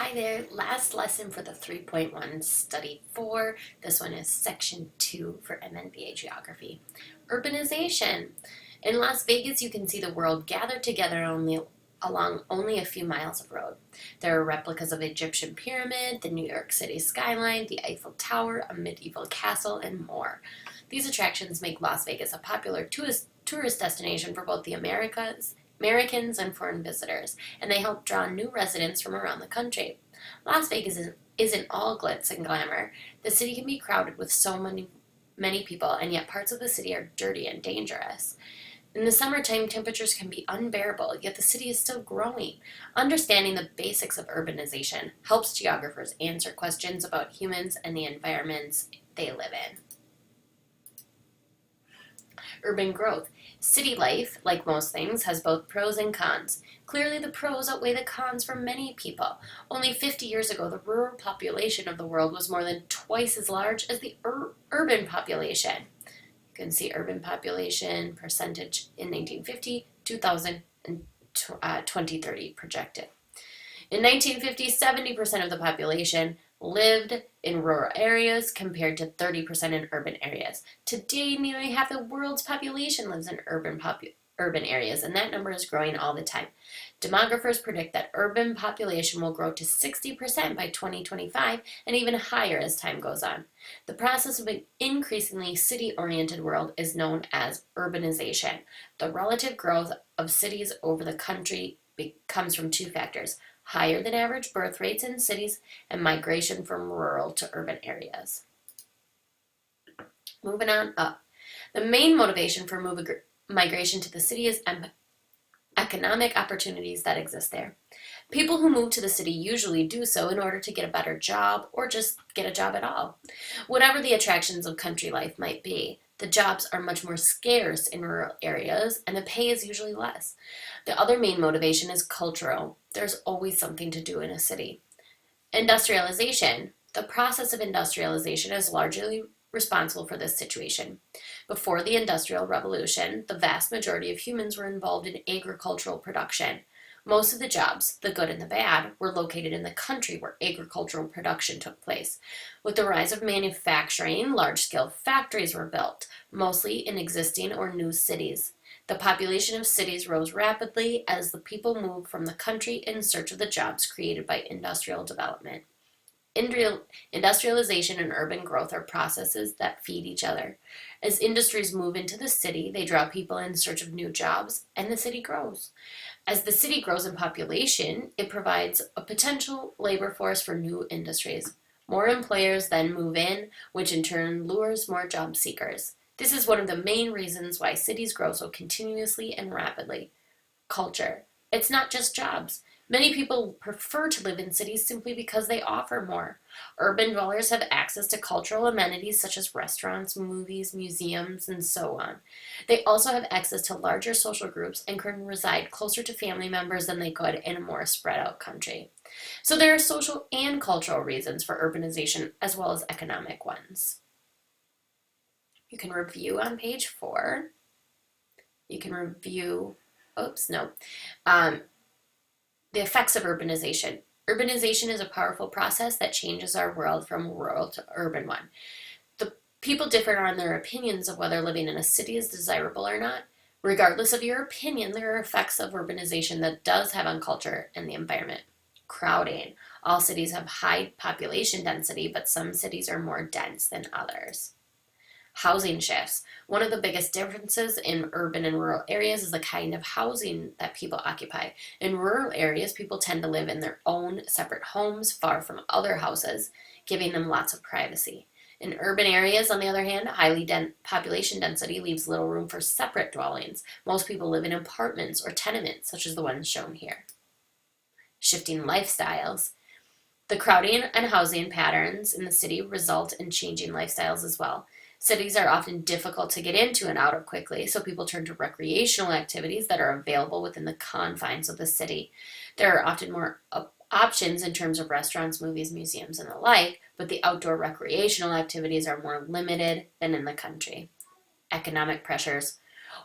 Hi there, last lesson for the 3.1 study 4. This one is section 2 for MNBA geography. Urbanization. In Las Vegas, you can see the world gathered together along only a few miles of road. There are replicas of the Egyptian pyramid, the New York City skyline, the Eiffel Tower, a medieval castle, and more. These attractions make Las Vegas a popular tourist destination for both the Americans and foreign visitors, and they help draw new residents from around the country. Las Vegas isn't all glitz and glamour. The city can be crowded with so many people, and yet parts of the city are dirty and dangerous. In the summertime, temperatures can be unbearable, yet the city is still growing. Understanding the basics of urbanization helps geographers answer questions about humans and the environments they live in. Urban growth. City life, like most things, has both pros and cons. Clearly, the pros outweigh the cons for many people. Only 50 years ago, the rural population of the world was more than twice as large as the urban population. You can see urban population percentage in 1950, 2000, and 2030 projected. In 1950, 70% of the population lived in rural areas compared to 30% in urban areas. Today, nearly half the world's population lives in urban areas, and that number is growing all the time. Demographers predict that urban population will grow to 60% by 2025 and even higher as time goes on. The process of an increasingly city-oriented world is known as urbanization. The relative growth of cities over the country comes from two factors: higher than average birth rates in cities, and migration from rural to urban areas. Moving on up. The main motivation for migration to the city is economic opportunities that exist there. People who move to the city usually do so in order to get a better job or just get a job at all. Whatever the attractions of country life might be, the jobs are much more scarce in rural areas, and the pay is usually less. The other main motivation is cultural. There's always something to do in a city. Industrialization. The process of industrialization is largely responsible for this situation. Before the Industrial Revolution, the vast majority of humans were involved in agricultural production. Most of the jobs, the good and the bad, were located in the country where agricultural production took place. With the rise of manufacturing, large-scale factories were built, mostly in existing or new cities. The population of cities rose rapidly as the people moved from the country in search of the jobs created by industrial development. Industrialization and urban growth are processes that feed each other. As industries move into the city, they draw people in search of new jobs, and the city grows. As the city grows in population, it provides a potential labor force for new industries. More employers then move in, which in turn lures more job seekers. This is one of the main reasons why cities grow so continuously and rapidly. Culture. It's not just jobs. Many people prefer to live in cities simply because they offer more. Urban dwellers have access to cultural amenities such as restaurants, movies, museums, and so on. They also have access to larger social groups and can reside closer to family members than they could in a more spread out country. So there are social and cultural reasons for urbanization as well as economic ones. You can review on page 4. You can review, the effects of urbanization. Urbanization is a powerful process that changes our world from a rural to urban one. The people differ on their opinions of whether living in a city is desirable or not. Regardless of your opinion, there are effects of urbanization that does have on culture and the environment. Crowding. All cities have high population density, but some cities are more dense than others. Housing shifts. One of the biggest differences in urban and rural areas is the kind of housing that people occupy. In rural areas, people tend to live in their own separate homes, far from other houses, giving them lots of privacy. In urban areas, on the other hand, highly population density leaves little room for separate dwellings. Most people live in apartments or tenements, such as the ones shown here. Shifting lifestyles. The crowding and housing patterns in the city result in changing lifestyles as well. Cities are often difficult to get into and out of quickly, so people turn to recreational activities that are available within the confines of the city. There are often more options in terms of restaurants, movies, museums, and the like, but the outdoor recreational activities are more limited than in the country. Economic pressures.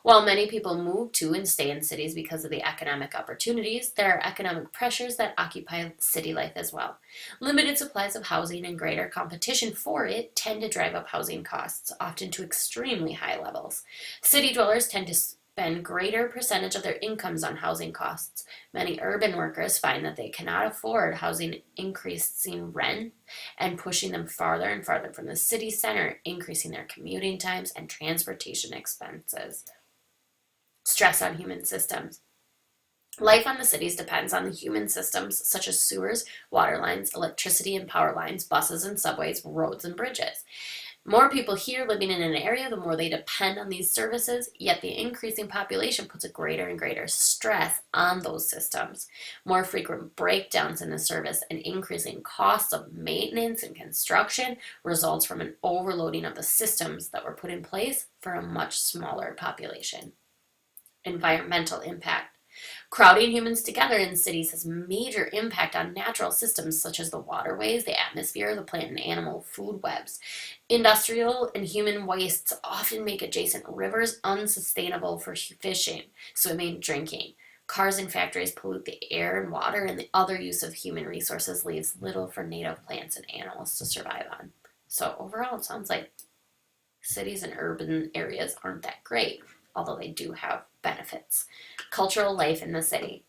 While many people move to and stay in cities because of the economic opportunities, there are economic pressures that occupy city life as well. Limited supplies of housing and greater competition for it tend to drive up housing costs, often to extremely high levels. City dwellers tend to spend greater percentage of their incomes on housing costs. Many urban workers find that they cannot afford housing, increasing rent and pushing them farther and farther from the city center, increasing their commuting times and transportation expenses. Stress on human systems. Life on the cities depends on the human systems such as sewers, water lines, electricity and power lines, buses and subways, roads and bridges. More people here living in an area, the more they depend on these services, yet the increasing population puts a greater and greater stress on those systems. More frequent breakdowns in the service and increasing costs of maintenance and construction results from an overloading of the systems that were put in place for a much smaller population. Environmental impact. Crowding humans together in cities has major impact on natural systems such as the waterways, the atmosphere, the plant and animal food webs. Industrial and human wastes often make adjacent rivers unsustainable for fishing, swimming, drinking. Cars and factories pollute the air and water, and the other use of human resources leaves little for native plants and animals to survive on. So overall, it sounds like cities and urban areas aren't that great, although they do have benefits. Cultural life in the city.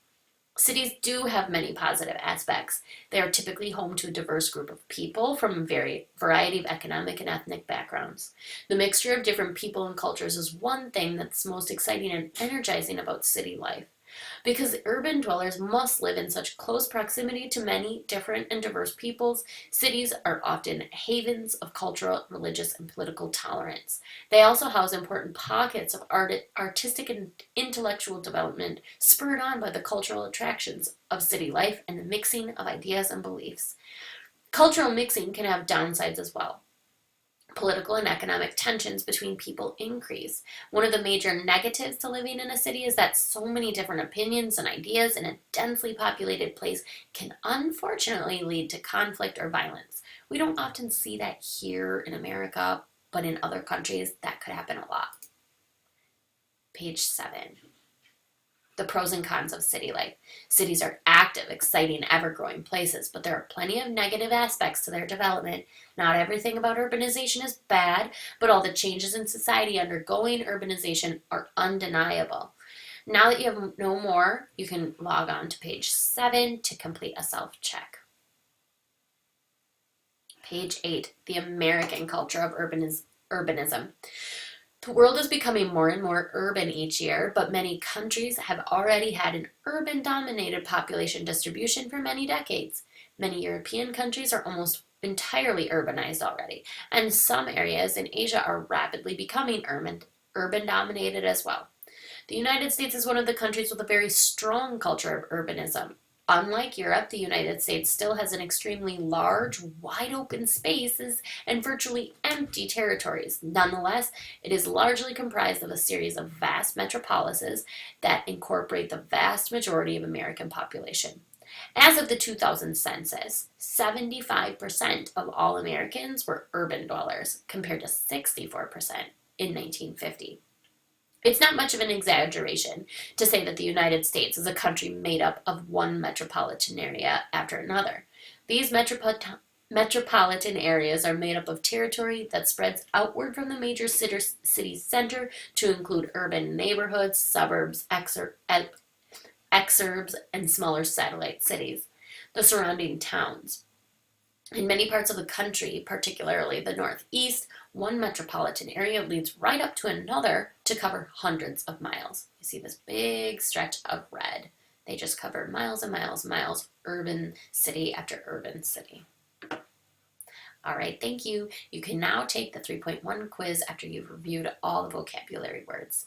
Cities do have many positive aspects. They are typically home to a diverse group of people from a variety of economic and ethnic backgrounds. The mixture of different people and cultures is one thing that's most exciting and energizing about city life. Because urban dwellers must live in such close proximity to many different and diverse peoples, cities are often havens of cultural, religious, and political tolerance. They also house important pockets of artistic and intellectual development spurred on by the cultural attractions of city life and the mixing of ideas and beliefs. Cultural mixing can have downsides as well. Political and economic tensions between people increase. One of the major negatives to living in a city is that so many different opinions and ideas in a densely populated place can unfortunately lead to conflict or violence. We don't often see that here in America, but in other countries that could happen a lot. Page 7. The pros and cons of city life. Cities are active, exciting, ever-growing places, but there are plenty of negative aspects to their development. Not everything about urbanization is bad, but all the changes in society undergoing urbanization are undeniable. Now that you know more, you can log on to page 7 to complete a self-check. Page 8, the American culture of urbanism. The world is becoming more and more urban each year, but many countries have already had an urban-dominated population distribution for many decades. Many European countries are almost entirely urbanized already, and some areas in Asia are rapidly becoming urban-dominated as well. The United States is one of the countries with a very strong culture of urbanism. Unlike Europe, the United States still has an extremely large, wide-open spaces and virtually empty territories. Nonetheless, it is largely comprised of a series of vast metropolises that incorporate the vast majority of American population. As of the 2000 census, 75% of all Americans were urban dwellers, compared to 64% in 1950. It's not much of an exaggeration to say that the United States is a country made up of one metropolitan area after another. These metropolitan areas are made up of territory that spreads outward from the major city center to include urban neighborhoods, suburbs, exurbs, and smaller satellite cities, the surrounding towns. In many parts of the country, particularly the Northeast, one metropolitan area leads right up to another to cover hundreds of miles. You see this big stretch of red. They just cover miles and miles and miles, urban city after urban city. All right, thank you. You can now take the 3.1 quiz after you've reviewed all the vocabulary words.